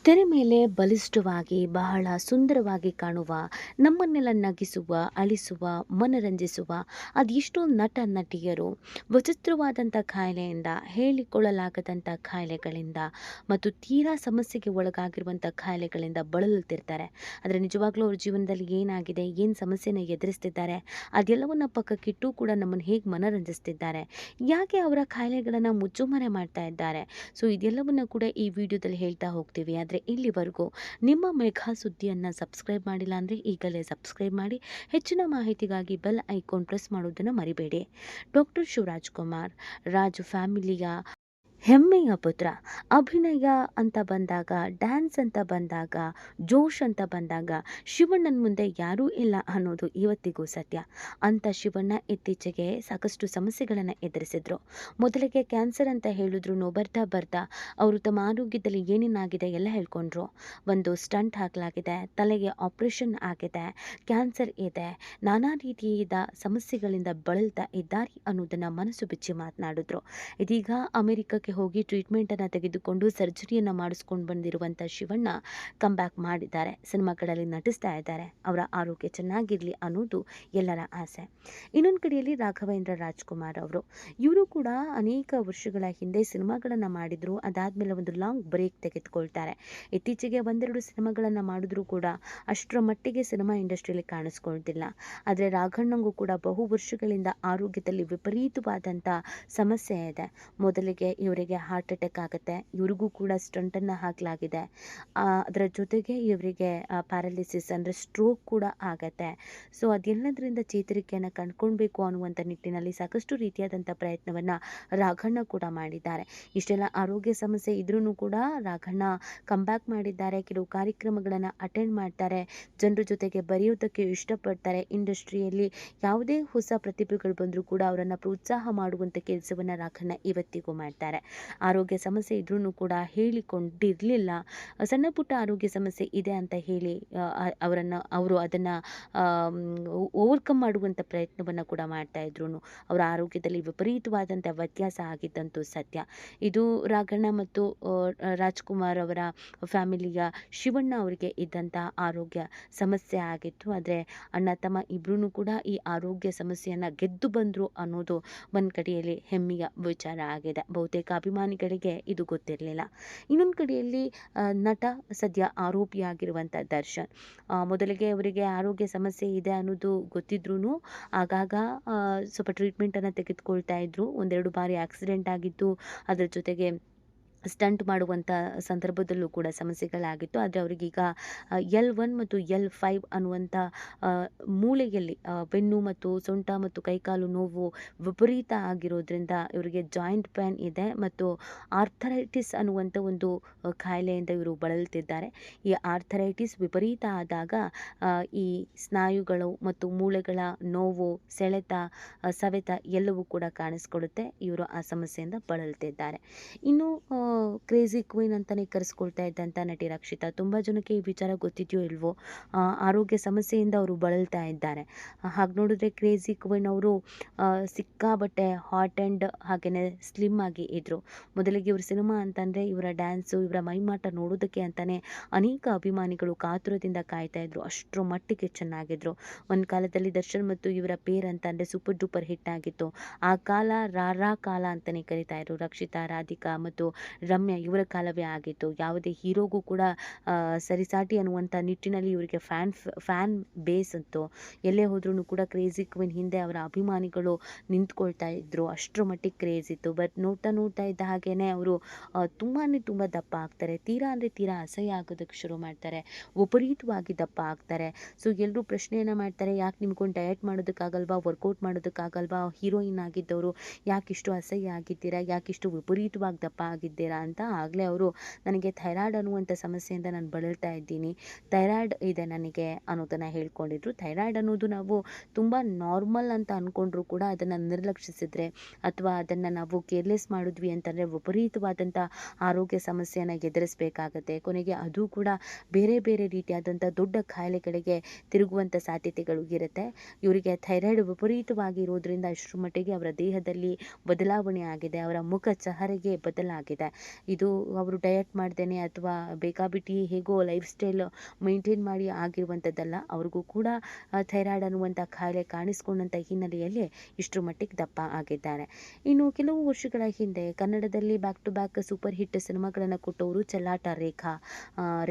ತೆರೆ ಮೇಲೆ ಬಲಿಷ್ಠವಾಗಿ ಬಹಳ ಸುಂದರವಾಗಿ ಕಾಣುವ, ನಮ್ಮನ್ನೆಲ್ಲ ನಗಿಸುವ, ಅಳಿಸುವ, ಮನರಂಜಿಸುವ ಅದೆಷ್ಟೋ ನಟ ನಟಿಯರು ವಿಚಿತ್ರವಾದಂಥ ಕಾಯಿಲೆಯಿಂದ, ಹೇಳಿಕೊಳ್ಳಲಾಗದಂಥ ಕಾಯಿಲೆಗಳಿಂದ ಮತ್ತು ತೀರಾ ಸಮಸ್ಯೆಗೆ ಒಳಗಾಗಿರುವಂಥ ಕಾಯಿಲೆಗಳಿಂದ ಬಳಲುತ್ತಿರ್ತಾರೆ. ಆದರೆ ನಿಜವಾಗ್ಲೂ ಅವ್ರ ಜೀವನದಲ್ಲಿ ಏನಾಗಿದೆ, ಏನು ಸಮಸ್ಯೆನ ಎದುರಿಸ್ತಿದ್ದಾರೆ, ಅದೆಲ್ಲವನ್ನ ಪಕ್ಕಕ್ಕಿಟ್ಟು ಕೂಡ ನಮ್ಮನ್ನು ಹೇಗೆ ಮನರಂಜಿಸ್ತಿದ್ದಾರೆ, ಯಾಕೆ ಅವರ ಕಾಯಿಲೆಗಳನ್ನು ಮುಚ್ಚುಮರೆ ಮಾಡ್ತಾ ಇದ್ದಾರೆ. ಸೊ ಇದೆಲ್ಲವನ್ನ ಕೂಡ ಈ ವಿಡಿಯೋದಲ್ಲಿ ಹೇಳ್ತಾ ಹೋಗ್ತೀವಿ. ಆದರೆ ಇಲ್ಲಿವರೆಗೂ ನಿಮ್ಮ ಮೇಘಾ ಸುದ್ದಿಯನ್ನು ಸಬ್ಸ್ಕ್ರೈಬ್ ಮಾಡಿಲ್ಲ ಅಂದರೆ ಈಗಲೇ ಸಬ್ಸ್ಕ್ರೈಬ್ ಮಾಡಿ. ಹೆಚ್ಚಿನ ಮಾಹಿತಿಗಾಗಿ ಬೆಲ್ ಐಕಾನ್ ಪ್ರೆಸ್ ಮಾಡೋದನ್ನು ಮರಿಬೇಡಿ. ಡಾಕ್ಟರ್ ಶಿವರಾಜ್ ಕುಮಾರ್ ರಾಜ್ ಫ್ಯಾಮಿಲಿಯ ಹೆಮ್ಮೆಯ ಪುತ್ರ. ಅಭಿನಯ ಅಂತ ಬಂದಾಗ, ಡ್ಯಾನ್ಸ್ ಅಂತ ಬಂದಾಗ, ಜೋಶ್ ಅಂತ ಬಂದಾಗ ಶಿವಣ್ಣನ ಮುಂದೆ ಯಾರೂ ಇಲ್ಲ ಅನ್ನೋದು ಇವತ್ತಿಗೂ ಸತ್ಯ. ಅಂಥ ಶಿವಣ್ಣ ಇತ್ತೀಚೆಗೆ ಸಾಕಷ್ಟು ಸಮಸ್ಯೆಗಳನ್ನು ಎದುರಿಸಿದ್ರು. ಮೊದಲಿಗೆ ಕ್ಯಾನ್ಸರ್ ಅಂತ ಹೇಳಿದ್ರು. ಬರ್ತಾ ಬರ್ತಾ ಅವರು ತಮ್ಮ ಆರೋಗ್ಯದಲ್ಲಿ ಏನೇನಾಗಿದೆ ಎಲ್ಲ ಹೇಳ್ಕೊಂಡ್ರು. ಒಂದು ಸ್ಟಂಟ್ ಹಾಕಲಾಗಿದೆ, ತಲೆಗೆ ಆಪರೇಷನ್ ಆಗಿದೆ, ಕ್ಯಾನ್ಸರ್ ಇದೆ, ನಾನಾ ರೀತಿಯಾದ ಸಮಸ್ಯೆಗಳಿಂದ ಬಳಲ್ತಾ ಇದ್ದಾರೆ ಅನ್ನೋದನ್ನು ಮನಸ್ಸು ಬಿಚ್ಚಿ ಮಾತನಾಡಿದ್ರು. ಇದೀಗ ಅಮೆರಿಕಕ್ಕೆ ಹೋಗಿ ಟ್ರೀಟ್ಮೆಂಟನ್ನು ತೆಗೆದುಕೊಂಡು ಸರ್ಜರಿಯನ್ನು ಮಾಡಿಸ್ಕೊಂಡು ಬಂದಿರುವಂಥ ಶಿವಣ್ಣ ಕಮ್ಬ್ಯಾಕ್ ಮಾಡಿದ್ದಾರೆ. ಸಿನಿಮಾಗಳಲ್ಲಿ ನಟಿಸ್ತಾ ಇದ್ದಾರೆ. ಅವರ ಆರೋಗ್ಯ ಚೆನ್ನಾಗಿರಲಿ ಅನ್ನೋದು ಎಲ್ಲರ ಆಸೆ. ಇನ್ನೊಂದು ಕಡೆಯಲ್ಲಿ ರಾಘವೇಂದ್ರ ರಾಜ್ಕುಮಾರ್ ಇವರು ಕೂಡ ಅನೇಕ ವರ್ಷಗಳ ಹಿಂದೆ ಸಿನಿಮಾಗಳನ್ನು ಮಾಡಿದ್ರು. ಅದಾದಮೇಲೆ ಒಂದು ಲಾಂಗ್ ಬ್ರೇಕ್ ತೆಗೆದುಕೊಳ್ತಾರೆ. ಇತ್ತೀಚೆಗೆ ಒಂದೆರಡು ಸಿನಿಮಾಗಳನ್ನು ಮಾಡಿದ್ರು ಕೂಡ ಅಷ್ಟರ ಮಟ್ಟಿಗೆ ಸಿನಿಮಾ ಇಂಡಸ್ಟ್ರಿಯಲ್ಲಿ ಕಾಣಿಸ್ಕೊಳ್ತಿಲ್ಲ. ಆದರೆ ರಾಘಣ್ಣಂಗೂ ಕೂಡ ಬಹು ವರ್ಷಗಳಿಂದ ಆರೋಗ್ಯದಲ್ಲಿ ವಿಪರೀತವಾದಂಥ ಸಮಸ್ಯೆ ಇದೆ. ಮೊದಲಿಗೆ ಇವರಿಗೆ ಹಾರ್ಟ್ ಅಟ್ಯಾಕ್ ಆಗುತ್ತೆ. ಇವ್ರಿಗೂ ಕೂಡ ಸ್ಟಂಟನ್ನು ಹಾಕಲಾಗಿದೆ. ಅದರ ಜೊತೆಗೆ ಇವರಿಗೆ ಪ್ಯಾರಾಲಿಸಿಸ್ ಅಂದರೆ ಸ್ಟ್ರೋಕ್ ಕೂಡ ಆಗತ್ತೆ. ಸೊ ಅದೆಲ್ಲದರಿಂದ ಚೇತರಿಕೆಯನ್ನು ಕಂಡುಕೊಳ್ಬೇಕು ಅನ್ನುವಂಥ ನಿಟ್ಟಿನಲ್ಲಿ ಸಾಕಷ್ಟು ರೀತಿಯಾದಂಥ ಪ್ರಯತ್ನವನ್ನು ರಾಘಣ್ಣ ಕೂಡ ಮಾಡಿದ್ದಾರೆ. ಇಷ್ಟೆಲ್ಲ ಆರೋಗ್ಯ ಸಮಸ್ಯೆ ಇದ್ರೂ ಕೂಡ ರಾಘಣ್ಣ ಕಮ್ಬ್ಯಾಕ್ ಮಾಡಿದ್ದಾರೆ. ಕೆಲವು ಕಾರ್ಯಕ್ರಮಗಳನ್ನು ಅಟೆಂಡ್ ಮಾಡ್ತಾರೆ. ಜನರ ಜೊತೆಗೆ ಬರೆಯೋದಕ್ಕೆ ಇಷ್ಟಪಡ್ತಾರೆ. ಇಂಡಸ್ಟ್ರಿಯಲ್ಲಿ ಯಾವುದೇ ಹೊಸ ಪ್ರತಿಭೆಗಳು ಬಂದರೂ ಕೂಡ ಅವರನ್ನು ಪ್ರೋತ್ಸಾಹ ಮಾಡುವಂಥ ಕೆಲಸವನ್ನು ರಾಘಣ್ಣ ಇವತ್ತಿಗೂ ಮಾಡ್ತಾರೆ. ಆರೋಗ್ಯ ಸಮಸ್ಯೆ ಇದ್ರೂ ಕೂಡ ಹೇಳಿಕೊಂಡಿರಲಿಲ್ಲ. ಸಣ್ಣ ಪುಟ್ಟ ಆರೋಗ್ಯ ಸಮಸ್ಯೆ ಇದೆ ಅಂತ ಹೇಳಿ ಅವರು ಅದನ್ನು ಓವರ್ಕಮ್ ಮಾಡುವಂಥ ಪ್ರಯತ್ನವನ್ನು ಕೂಡ ಮಾಡ್ತಾ ಇದ್ರು. ಅವರ ಆರೋಗ್ಯದಲ್ಲಿ ವಿಪರೀತವಾದಂಥ ವ್ಯತ್ಯಾಸ ಆಗಿದ್ದಂತೂ ಸತ್ಯ. ಇದು ರಾಘಣ್ಣ ಮತ್ತು ರಾಜ್ಕುಮಾರ್ ಅವರ ಫ್ಯಾಮಿಲಿಯ ಶಿವಣ್ಣ ಅವರಿಗೆ ಇದ್ದಂಥ ಆರೋಗ್ಯ ಸಮಸ್ಯೆ ಆಗಿತ್ತು. ಆದರೆ ಅಣ್ಣ ತಮ್ಮ ಇಬ್ಬರೂ ಕೂಡ ಈ ಆರೋಗ್ಯ ಸಮಸ್ಯೆಯನ್ನು ಗೆದ್ದು ಬಂದರು ಅನ್ನೋದು ಒಂದು ಕಡೆಯಲ್ಲಿ ಹೆಮ್ಮೆಯ ವಿಚಾರ ಆಗಿದೆ. ಬಹುತೇಕ ಅಭಿಮಾನಿಗಳಿಗೆ ಇದು ಗೊತ್ತಿರಲಿಲ್ಲ. ಇನ್ನೊಂದು ಕಡೆಯಲ್ಲಿ ನಟ ಸದ್ಯ ಆರೋಪಿಯಾಗಿರುವಂಥ ದರ್ಶನ್. ಮೊದಲಿಗೆ ಅವರಿಗೆ ಆರೋಗ್ಯ ಸಮಸ್ಯೆ ಇದೆ ಅನ್ನೋದು ಗೊತ್ತಿದ್ರೂ ಆಗಾಗ ಸ್ವಲ್ಪ ಟ್ರೀಟ್ಮೆಂಟನ್ನು ತೆಗೆದುಕೊಳ್ತಾ ಇದ್ರು. ಒಂದೆರಡು ಬಾರಿ ಆಕ್ಸಿಡೆಂಟ್ ಆಗಿತ್ತು. ಅದರ ಜೊತೆಗೆ ಸ್ಟಂಟ್ ಮಾಡುವಂಥ ಸಂದರ್ಭದಲ್ಲೂ ಕೂಡ ಸಮಸ್ಯೆಗಳಾಗಿತ್ತು. ಆದರೆ ಅವರಿಗೀಗ L1 ಮತ್ತು L5 ಅನ್ನುವಂಥ ಮೂಳೆಯಲ್ಲಿ ಬೆನ್ನು ಮತ್ತು ಸೊಂಟ ಮತ್ತು ಕೈಕಾಲು ನೋವು ವಿಪರೀತ ಆಗಿರೋದ್ರಿಂದ ಇವರಿಗೆ ಜಾಯಿಂಟ್ ಪೇನ್ ಇದೆ ಮತ್ತು ಆರ್ಥರೈಟಿಸ್ ಅನ್ನುವಂಥ ಒಂದು ಕಾಯಿಲೆಯಿಂದ ಇವರು ಬಳಲ್ತಿದ್ದಾರೆ. ಈ ಆರ್ಥರೈಟಿಸ್ ವಿಪರೀತ ಆದಾಗ ಈ ಸ್ನಾಯುಗಳು ಮತ್ತು ಮೂಳೆಗಳ ನೋವು, ಸೆಳೆತ, ಸವೆತ ಎಲ್ಲವೂ ಕೂಡ ಕಾಣಿಸ್ಕೊಳ್ಳುತ್ತೆ. ಇವರು ಆ ಸಮಸ್ಯೆಯಿಂದ ಬಳಲ್ತಿದ್ದಾರೆ. ಇನ್ನು ಕ್ರೇಜಿ ಕ್ವೀನ್ ಅಂತಲೇ ಕರೆಸ್ಕೊಳ್ತಾ ಇದ್ದಂಥ ನಟಿ ರಕ್ಷಿತಾ, ತುಂಬ ಜನಕ್ಕೆ ಈ ವಿಚಾರ ಗೊತ್ತಿದೆಯೋ ಇಲ್ವೋ, ಆರೋಗ್ಯ ಸಮಸ್ಯೆಯಿಂದ ಅವರು ಬಳಲ್ತಾ ಇದ್ದಾರೆ. ಹಾಗೆ ನೋಡಿದ್ರೆ ಕ್ರೇಜಿ ಕ್ವೀನ್ ಅವರು ಸಿಕ್ಕಾಬಟ್ಟೆ ಹಾಟ್ ಆ್ಯಂಡ್ ಹಾಗೆಯೇ ಸ್ಲಿಮ್ ಆಗಿ ಇದ್ದರು. ಮೊದಲಿಗೆ ಇವ್ರ ಸಿನಿಮಾ ಅಂತಂದರೆ ಇವರ ಡ್ಯಾನ್ಸು, ಇವರ ಮೈಮಾಟ ನೋಡೋದಕ್ಕೆ ಅಂತಲೇ ಅನೇಕ ಅಭಿಮಾನಿಗಳು ಕಾತುರದಿಂದ ಕಾಯ್ತಾ ಇದ್ರು. ಅಷ್ಟರ ಮಟ್ಟಿಗೆ ಚೆನ್ನಾಗಿದ್ರು. ಒಂದು ಕಾಲದಲ್ಲಿ ದರ್ಶನ್ ಮತ್ತು ಇವರ ಪೇರ್ ಅಂತಂದರೆ ಸೂಪರ್ ಡೂಪರ್ ಹಿಟ್ ಆಗಿತ್ತು. ಆ ಕಾಲ ರಾರಾ ಕಾಲ ಅಂತಲೇ ಕರಿತಾ ಇದ್ರು. ರಕ್ಷಿತಾ, ರಾಧಿಕಾ ಮತ್ತು ರಮ್ಯಾ ಇವರ ಕಾಲವೇ ಆಗಿತ್ತು. ಯಾವುದೇ ಹೀರೋಗೂ ಕೂಡ ಸರಿಸಾಟಿ ಅನ್ನುವಂಥ ನಿಟ್ಟಿನಲ್ಲಿ ಇವರಿಗೆ ಫ್ಯಾನ್ ಬೇಸ್ ಇತ್ತು. ಎಲ್ಲೇ ಹೋದ್ರೂ ಕೂಡ ಕ್ರೇಜಿ ಕ್ವೀನ್ ಹಿಂದೆ ಅವರ ಅಭಿಮಾನಿಗಳು ನಿಂತ್ಕೊಳ್ತಾ ಇದ್ರು. ಅಷ್ಟರ ಮಟ್ಟಿಗೆ ಕ್ರೇಜ್ ಇತ್ತು. ಬಟ್ ನೋಡ್ತಾ ಇದ್ದ ಹಾಗೇನೆ ಅವರು ತುಂಬ ದಪ್ಪ ಆಗ್ತಾರೆ. ತೀರಾ ಅಂದರೆ ತೀರಾ ಅಸಹ್ಯ ಆಗೋದಕ್ಕೆ ಶುರು ಮಾಡ್ತಾರೆ. ವಿಪರೀತವಾಗಿ ದಪ್ಪ ಆಗ್ತಾರೆ. ಸೊ ಎಲ್ಲರೂ ಪ್ರಶ್ನೆಯನ್ನು ಮಾಡ್ತಾರೆ, ಯಾಕೆ ನಿಮ್ಗೊಂದು ಡಯಟ್ ಮಾಡೋದಕ್ಕಾಗಲ್ವಾ, ವರ್ಕೌಟ್ ಮಾಡೋದಕ್ಕಾಗಲ್ವಾ, ಹೀರೋಯಿನ್ ಆಗಿದ್ದವರು ಯಾಕಿಷ್ಟು ಅಸಹ್ಯ ಆಗಿದ್ದೀರಾ, ಯಾಕಿಷ್ಟು ವಿಪರೀತವಾಗಿ ದಪ್ಪ ಆಗಿದ್ದೀರಾ ಅಂತ. ಆಗಲೇ ಅವರು, ನನಗೆ ಥೈರಾಯ್ಡ್ ಅನ್ನುವಂಥ ಸಮಸ್ಯೆಯಿಂದ ನಾನು ಬಳಲ್ತಾ ಇದ್ದೀನಿ, ಥೈರಾಯ್ಡ್ ಇದೆ ನನಗೆ ಅನ್ನೋದನ್ನು ಹೇಳ್ಕೊಂಡಿದ್ರು. ಥೈರಾಯ್ಡ್ ಅನ್ನೋದು ನಾವು ತುಂಬ ನಾರ್ಮಲ್ ಅಂತ ಅಂದ್ಕೊಂಡ್ರೂ ಕೂಡ ಅದನ್ನು ನಿರ್ಲಕ್ಷಿಸಿದ್ರೆ ಅಥವಾ ಅದನ್ನು ನಾವು ಕೇರ್ಲೆಸ್ ಮಾಡಿದ್ವಿ ಅಂತಂದರೆ ವಿಪರೀತವಾದಂಥ ಆರೋಗ್ಯ ಸಮಸ್ಯೆಯನ್ನು ಎದುರಿಸಬೇಕಾಗತ್ತೆ. ಕೊನೆಗೆ ಅದು ಕೂಡ ಬೇರೆ ಬೇರೆ ರೀತಿಯಾದಂಥ ದೊಡ್ಡ ಕಾಯಿಲೆಗಳಿಗೆ ತಿರುಗುವಂಥ ಸಾಧ್ಯತೆಗಳು ಇರುತ್ತೆ. ಇವರಿಗೆ ಥೈರಾಯ್ಡ್ ವಿಪರೀತವಾಗಿ ಇರೋದ್ರಿಂದ ಇಷ್ಟರ ಮಟ್ಟಿಗೆ ಅವರ ದೇಹದಲ್ಲಿ ಬದಲಾವಣೆ ಆಗಿದೆ. ಅವರ ಮುಖ ಚಹರೆಗೆ ಬದಲಾಗಿದೆ. ಇದು ಅವರು ಡಯಟ್ ಮಾಡ್ದೇನೆ ಅಥವಾ ಬೇಕಾಬಿಟ್ಟಿ ಹೇಗೋ ಲೈಫ್ ಸ್ಟೈಲ್ ಮೇಂಟೈನ್ ಮಾಡಿ ಆಗಿರುವಂಥದ್ದಲ್ಲ. ಅವ್ರಿಗೂ ಕೂಡ ಥೈರಾಯ್ಡ್ ಅನ್ನುವಂಥ ಕಾಯಿಲೆ ಕಾಣಿಸ್ಕೊಂಡಂಥ ಹಿನ್ನೆಲೆಯಲ್ಲಿ ಇಷ್ಟರ ಮಟ್ಟಿಗೆ ದಪ್ಪ ಆಗಿದ್ದಾರೆ. ಇನ್ನು ಕೆಲವು ವರ್ಷಗಳ ಹಿಂದೆ ಕನ್ನಡದಲ್ಲಿ back to back super hit ಸಿನಿಮಾಗಳನ್ನು ಕೊಟ್ಟವರು ಚೆಲ್ಲಾಟ ರೇಖಾ.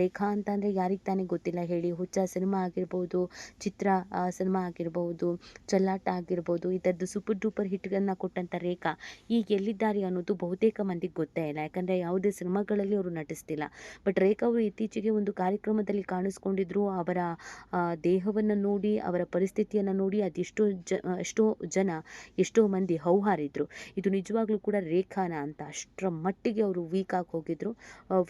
ರೇಖಾ ಅಂತಂದರೆ ಯಾರಿಗೆ ತಾನೇ ಗೊತ್ತಿಲ್ಲ ಹೇಳಿ. ಹುಚ್ಚ ಸಿನಿಮಾ ಆಗಿರ್ಬೋದು, ಚಿತ್ರ ಸಿನಿಮಾ ಆಗಿರ್ಬೋದು, ಚೆಲ್ಲಾಟ ಆಗಿರ್ಬೋದು, ಈ ಥರದ್ದು ಸೂಪರ್ ಡೂಪರ್ ಹಿಟ್ಗಳನ್ನ ಕೊಟ್ಟಂಥ ರೇಖಾ ಈಗ ಎಲ್ಲಿದ್ದಾರೆ ಅನ್ನೋದು ಬಹುತೇಕ ಮಂದಿಗೆ ಗೊತ್ತೇ ಇಲ್ಲ. ಯಾಕಂದರೆ ಯಾವುದೇ ಸಿನಿಮಾಗಳಲ್ಲಿ ಅವರು ನಟಿಸ್ತಿಲ್ಲ. ಬಟ್ ರೇಖಾ ಅವರು ಇತ್ತೀಚೆಗೆ ಒಂದು ಕಾರ್ಯಕ್ರಮದಲ್ಲಿ ಕಾಣಿಸ್ಕೊಂಡಿದ್ರು. ಅವರ ದೇಹವನ್ನು ನೋಡಿ, ಅವರ ಪರಿಸ್ಥಿತಿಯನ್ನು ನೋಡಿ ಎಷ್ಟೋ ಜನ ಎಷ್ಟೋ ಮಂದಿ ಹೌಹಾರಿದ್ರು. ಇದು ನಿಜವಾಗ್ಲೂ ಕೂಡ ರೇಖಾನ ಅಂತ. ಅಷ್ಟರ ಮಟ್ಟಿಗೆ ಅವರು ವೀಕ್ ಆಗಿ ಹೋಗಿದ್ರು.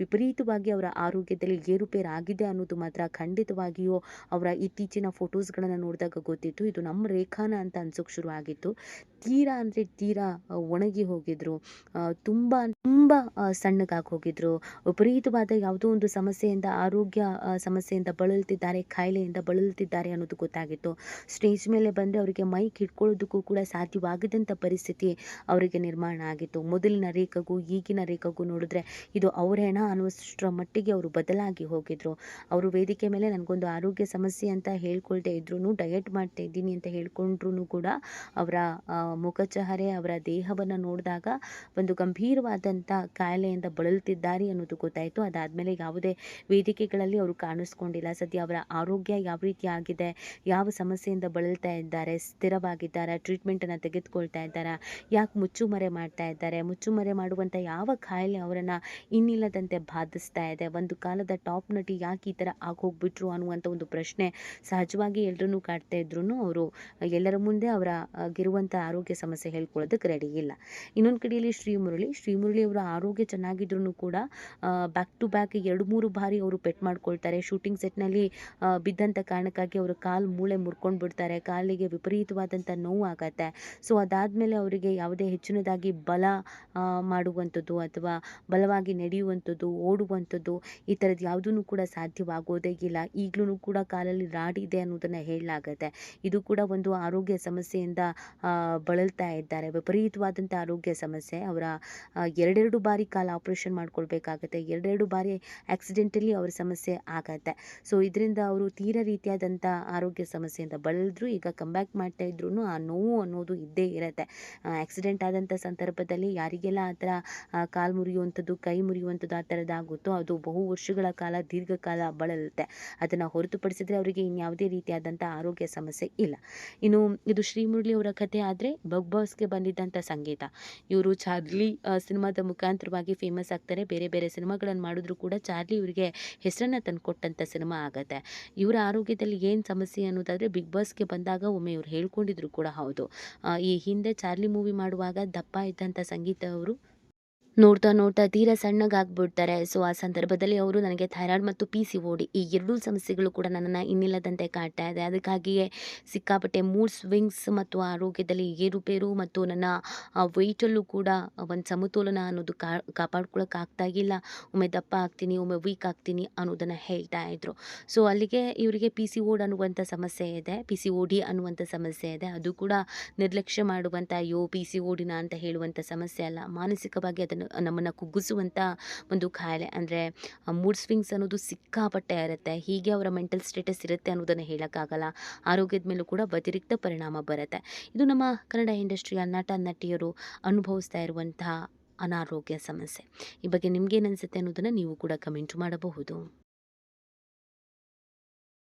ವಿಪರೀತವಾಗಿ ಅವರ ಆರೋಗ್ಯದಲ್ಲಿ ಏರುಪೇರು ಆಗಿದೆ ಅನ್ನೋದು ಮಾತ್ರ ಖಂಡಿತವಾಗಿಯೂ ಅವರ ಇತ್ತೀಚಿನ ಫೋಟೋಸ್ಗಳನ್ನು ನೋಡಿದಾಗ ಗೊತ್ತಿತ್ತು. ಇದು ನಮ್ಮ ರೇಖಾನ ಅಂತ ಅನ್ಸೋಕೆ ಶುರು ಆಗಿತ್ತು. ತೀರಾ ಅಂದರೆ ತೀರಾ ಒಣಗಿ ಹೋಗಿದ್ರು. ತುಂಬ ತುಂಬ ಸಣ್ಣಗಾಗಿ ಹೋಗಿದ್ರು. ವಿಪರೀತವಾದ ಯಾವುದೋ ಒಂದು ಸಮಸ್ಯೆಯಿಂದ, ಆರೋಗ್ಯ ಸಮಸ್ಯೆಯಿಂದ ಬಳಲ್ತಿದ್ದಾರೆ, ಕಾಯಿಲೆಯಿಂದ ಬಳಲ್ತಿದ್ದಾರೆ ಅನ್ನೋದು ಗೊತ್ತಾಗಿತ್ತು. ಸ್ಟೇಜ್ ಮೇಲೆ ಬಂದರೆ ಅವರಿಗೆ ಮೈಕ್ ಹಿಡ್ಕೊಳ್ಳೋದಕ್ಕೂ ಕೂಡ ಸಾಧ್ಯವಾಗದಂಥ ಪರಿಸ್ಥಿತಿ ಅವರಿಗೆ ನಿರ್ಮಾಣ ಆಗಿತ್ತು. ಮೊದಲಿನ ರೇಖೆಗೂ ಈಗಿನ ರೇಖೆಗೂ ನೋಡಿದ್ರೆ ಇದು ಅವರೇನ ಅನ್ನುವಷ್ಟರ ಮಟ್ಟಿಗೆ ಅವರು ಬದಲಾಗಿ ಹೋಗಿದ್ರು. ಅವರು ವೇದಿಕೆ ಮೇಲೆ ನನಗೊಂದು ಆರೋಗ್ಯ ಸಮಸ್ಯೆ ಅಂತ ಹೇಳ್ಕೊಳ್ತಾ ಇದ್ರು, ಡಯಟ್ ಮಾಡ್ತಾ ಇದ್ದೀನಿ ಅಂತ ಹೇಳ್ಕೊಂಡ್ರು ಕೂಡ ಅವರ ಮುಖಚಹರೆ, ಅವರ ದೇಹವನ್ನು ನೋಡಿದಾಗ ಒಂದು ಗಂಭೀರವಾದಂಥ ಕಾಯಿಲೆಯಿಂದ ಬಳಲ್ತಿದ್ದಾರೆ ಅನ್ನೋದು ಗೊತ್ತಾಯಿತು. ಅದಾದಮೇಲೆ ಯಾವುದೇ ವೇದಿಕೆಗಳಲ್ಲಿ ಅವರು ಕಾಣಿಸ್ಕೊಂಡಿಲ್ಲ. ಸದ್ಯ ಅವರ ಆರೋಗ್ಯ ಯಾವ ರೀತಿ ಆಗಿದೆ, ಯಾವ ಸಮಸ್ಯೆಯಿಂದ ಬಳಲ್ತಾ ಇದ್ದಾರೆ, ಸ್ಥಿರವಾಗಿದ್ದಾರೆ, ಟ್ರೀಟ್ಮೆಂಟನ್ನು ತೆಗೆದುಕೊಳ್ತಾ ಇದ್ದಾರೆ, ಯಾಕೆ ಮುಚ್ಚುಮರೆ ಮಾಡ್ತಾ ಇದ್ದಾರೆ, ಮುಚ್ಚುಮರೆ ಮಾಡುವಂಥ ಯಾವ ಕಾಯಿಲೆ ಅವರನ್ನು ಇನ್ನಿಲ್ಲದಂತೆ ಬಾಧಿಸ್ತಾ ಇದೆ, ಒಂದು ಕಾಲದ ಟಾಪ್ ನಟಿ ಯಾಕೆ ಈ ಥರ ಆಗೋಗ್ಬಿಟ್ರು ಅನ್ನುವಂಥ ಒಂದು ಪ್ರಶ್ನೆ ಸಹಜವಾಗಿ ಎಲ್ಲರನ್ನೂ ಕಾಡ್ತಾ ಇದ್ರು. ಅವರು ಎಲ್ಲರ ಮುಂದೆ ಗಿರುವಂಥ ಆರೋಗ್ಯ ಸಮಸ್ಯೆ ಹೇಳ್ಕೊಳ್ಳೋದಕ್ಕೆ ರೆಡಿ ಇಲ್ಲ. ಇನ್ನೊಂದು ಕಡೆಯಲ್ಲಿ ಶ್ರೀಮುರಳಿ ಅವರ ಆರೋಗ್ಯ ಚೆನ್ನಾಗಿದ್ರು ಕೂಡ ಬ್ಯಾಕ್ ಟು ಬ್ಯಾಕ್ 2-3 ಬಾರಿ ಅವರು ಪೆಟ್ ಮಾಡ್ಕೊಳ್ತಾರೆ. ಶೂಟಿಂಗ್ ಸೆಟ್ನಲ್ಲಿ ಬಿದ್ದಂಥ ಕಾರಣಕ್ಕಾಗಿ ಅವರು ಮೂಳೆ ಮುರ್ಕೊಂಡು ಬಿಡ್ತಾರೆ. ಕಾಲಿಗೆ ವಿಪರೀತವಾದಂಥ ನೋವು ಆಗತ್ತೆ. ಸೊ ಅದಾದಮೇಲೆ ಅವರಿಗೆ ಯಾವುದೇ ಹೆಚ್ಚಿನದಾಗಿ ಬಲ ಮಾಡುವಂಥದ್ದು ಅಥವಾ ಬಲವಾಗಿ ನಡೆಯುವಂಥದ್ದು, ಓಡುವಂಥದ್ದು ಈ ಥರದ್ದು ಯಾವುದೂ ಕೂಡ ಸಾಧ್ಯವಾಗೋದೇ ಇಲ್ಲ. ಈಗಲೂ ಕೂಡ ಕಾಲಲ್ಲಿ ರಾಡಿದೆ ಅನ್ನೋದನ್ನು ಹೇಳಲಾಗತ್ತೆ. ಇದು ಕೂಡ ಒಂದು ಆರೋಗ್ಯ ಸಮಸ್ಯೆಯಿಂದ ಬಳಲ್ತಾ ಇದ್ದಾರೆ. ವಿಪರೀತವಾದಂಥ ಆರೋಗ್ಯ ಸಮಸ್ಯೆ. ಅವರ 2 ಬಾರಿ ಕಾಲು ಆಪ್ರೇಷನ್ ಮಾಡ್ಕೊಳ್ಬೇಕಾಗತ್ತೆ. 2 ಬಾರಿ ಆಕ್ಸಿಡೆಂಟಲಿ ಅವ್ರ ಸಮಸ್ಯೆ ಆಗತ್ತೆ. ಸೊ ಇದರಿಂದ ಅವರು ತೀರಾ ರೀತಿಯಾದಂಥ ಆರೋಗ್ಯ ಸಮಸ್ಯೆಯಿಂದ ಬಳಲಿದ್ರು. ಈಗ ಕಂಬ್ಯಾಕ್ ಮಾಡ್ತಾ ಇದ್ರು ಆ ನೋವು ಅನ್ನೋದು ಇದ್ದೇ ಇರುತ್ತೆ. ಆಕ್ಸಿಡೆಂಟ್ ಆದಂಥ ಸಂದರ್ಭದಲ್ಲಿ ಯಾರಿಗೆಲ್ಲ ಆ ಥರ ಕಾಲು ಮುರಿಯುವಂಥದ್ದು, ಕೈ ಮುರಿಯುವಂಥದ್ದು ಆ ಥರದ್ದಾಗುತ್ತೋ ಅದು ಬಹು ವರ್ಷಗಳ ಕಾಲ, ದೀರ್ಘಕಾಲ ಬಳಲುತ್ತೆ. ಅದನ್ನು ಹೊರತುಪಡಿಸಿದರೆ ಅವರಿಗೆ ಇನ್ಯಾವುದೇ ರೀತಿಯಾದಂಥ ಆರೋಗ್ಯ ಸಮಸ್ಯೆ ಇಲ್ಲ. ಇನ್ನು ಇದು ಶ್ರೀಮುರಳಿ ಅವರ ಕಥೆ ಆದರೆ ಬಿಗ್ ಬಾಸ್ಗೆ ಬಂದಿದ್ದಂಥ ಸಂಗೀತ. ಇವರು ಚಾರ್ಲಿ ಸಿನಿಮಾದ ಮುಖಾಂತರವಾಗಿ ಫೇಮಸ್ ಆಗ್ತಾರೆ. ಬೇರೆ ಬೇರೆ ಸಿನಿಮಾಗಳನ್ನು ಮಾಡಿದ್ರು ಕೂಡ ಚಾರ್ಲಿ ಇವರಿಗೆ ಹೆಸರನ್ನು ತಂದುಕೊಟ್ಟಂಥ ಸಿನಿಮಾ ಆಗತ್ತೆ. ಇವರ ಆರೋಗ್ಯದಲ್ಲಿ ಏನು ಸಮಸ್ಯೆ ಅನ್ನೋದಾದರೆ ಬಿಗ್ ಬಾಸ್ಗೆ ಬಂದಾಗ ಒಮ್ಮೆ ಇವ್ರು ಹೇಳ್ಕೊಂಡಿದ್ರು ಕೂಡ ಹೌದು. ಈ ಹಿಂದೆ ಚಾರ್ಲಿ ಮೂವಿ ಮಾಡುವಾಗ ದಪ್ಪ ಇದ್ದಂಥ ಸಂಗೀತ ಅವರು ನೋಡ್ತಾ ತೀರಾ ಸಣ್ಣಗಾಗ್ಬಿಡ್ತಾರೆ. ಸೊ ಆ ಸಂದರ್ಭದಲ್ಲಿ ಅವರು ನನಗೆ ಥೈರಾಯ್ಡ್ ಮತ್ತು PCOD ಈ 2 ಸಮಸ್ಯೆಗಳು ಕೂಡ ನನ್ನನ್ನು ಇನ್ನಿಲ್ಲದಂತೆ ಕಾಡ್ತಾ ಇದೆ. ಅದಕ್ಕಾಗಿಯೇ ಸಿಕ್ಕಾಪಟ್ಟೆ ಮೂಡ್ ಸ್ವಿಂಗ್ಸ್ ಮತ್ತು ಆರೋಗ್ಯದಲ್ಲಿ ಏರುಪೇರು ಮತ್ತು ನನ್ನ ವೆಯ್ಟಲ್ಲೂ ಕೂಡ ಒಂದು ಸಮತೋಲನ ಅನ್ನೋದು ಕಾಪಾಡ್ಕೊಳ್ಳೋಕ್ಕಾಗ್ತಾಗಿಲ್ಲ. ಒಮ್ಮೆ ದಪ್ಪ ಆಗ್ತೀನಿ, ಒಮ್ಮೆ ವೀಕ್ ಆಗ್ತೀನಿ ಅನ್ನೋದನ್ನು ಹೇಳ್ತಾ ಇದ್ರು. ಸೊ ಅಲ್ಲಿಗೆ ಇವರಿಗೆ PCOD ಅನ್ನುವಂಥ ಸಮಸ್ಯೆ ಇದೆ, PCOD ಅನ್ನುವಂಥ ಸಮಸ್ಯೆ ಇದೆ. ಅದು ಕೂಡ ನಿರ್ಲಕ್ಷ್ಯ ಮಾಡುವಂಥ ಅಯ್ಯೋ PCODನ ಅಂತ ಹೇಳುವಂಥ ಸಮಸ್ಯೆ ಅಲ್ಲ. ಮಾನಸಿಕವಾಗಿ ಅದನ್ನು ನಮ್ಮನ್ನು ಕುಗ್ಗಿಸುವಂಥ ಒಂದು ಕಾಯಿಲೆ. ಅಂದರೆ ಮೂಡ್ ಸ್ವಿಂಗ್ಸ್ ಅನ್ನೋದು ಸಿಕ್ಕಾಪಟ್ಟೆ ಇರುತ್ತೆ. ಹೀಗೆ ಅವರ ಮೆಂಟಲ್ ಸ್ಟೇಟಸ್ ಇರುತ್ತೆ ಅನ್ನೋದನ್ನು ಹೇಳೋಕ್ಕಾಗಲ್ಲ. ಆರೋಗ್ಯದ ಮೇಲೂ ಕೂಡ ವ್ಯತಿರಿಕ್ತ ಪರಿಣಾಮ ಬರುತ್ತೆ. ಇದು ನಮ್ಮ ಕನ್ನಡ ಇಂಡಸ್ಟ್ರಿಯ ನಟ ನಟಿಯರು ಅನುಭವಿಸ್ತಾ ಇರುವಂತಹ ಅನಾರೋಗ್ಯ ಸಮಸ್ಯೆ. ಈ ಬಗ್ಗೆ ನಿಮ್ಗೇನು ಅನಿಸುತ್ತೆ ಅನ್ನೋದನ್ನು ನೀವು ಕೂಡ ಕಮೆಂಟ್ ಮಾಡಬಹುದು.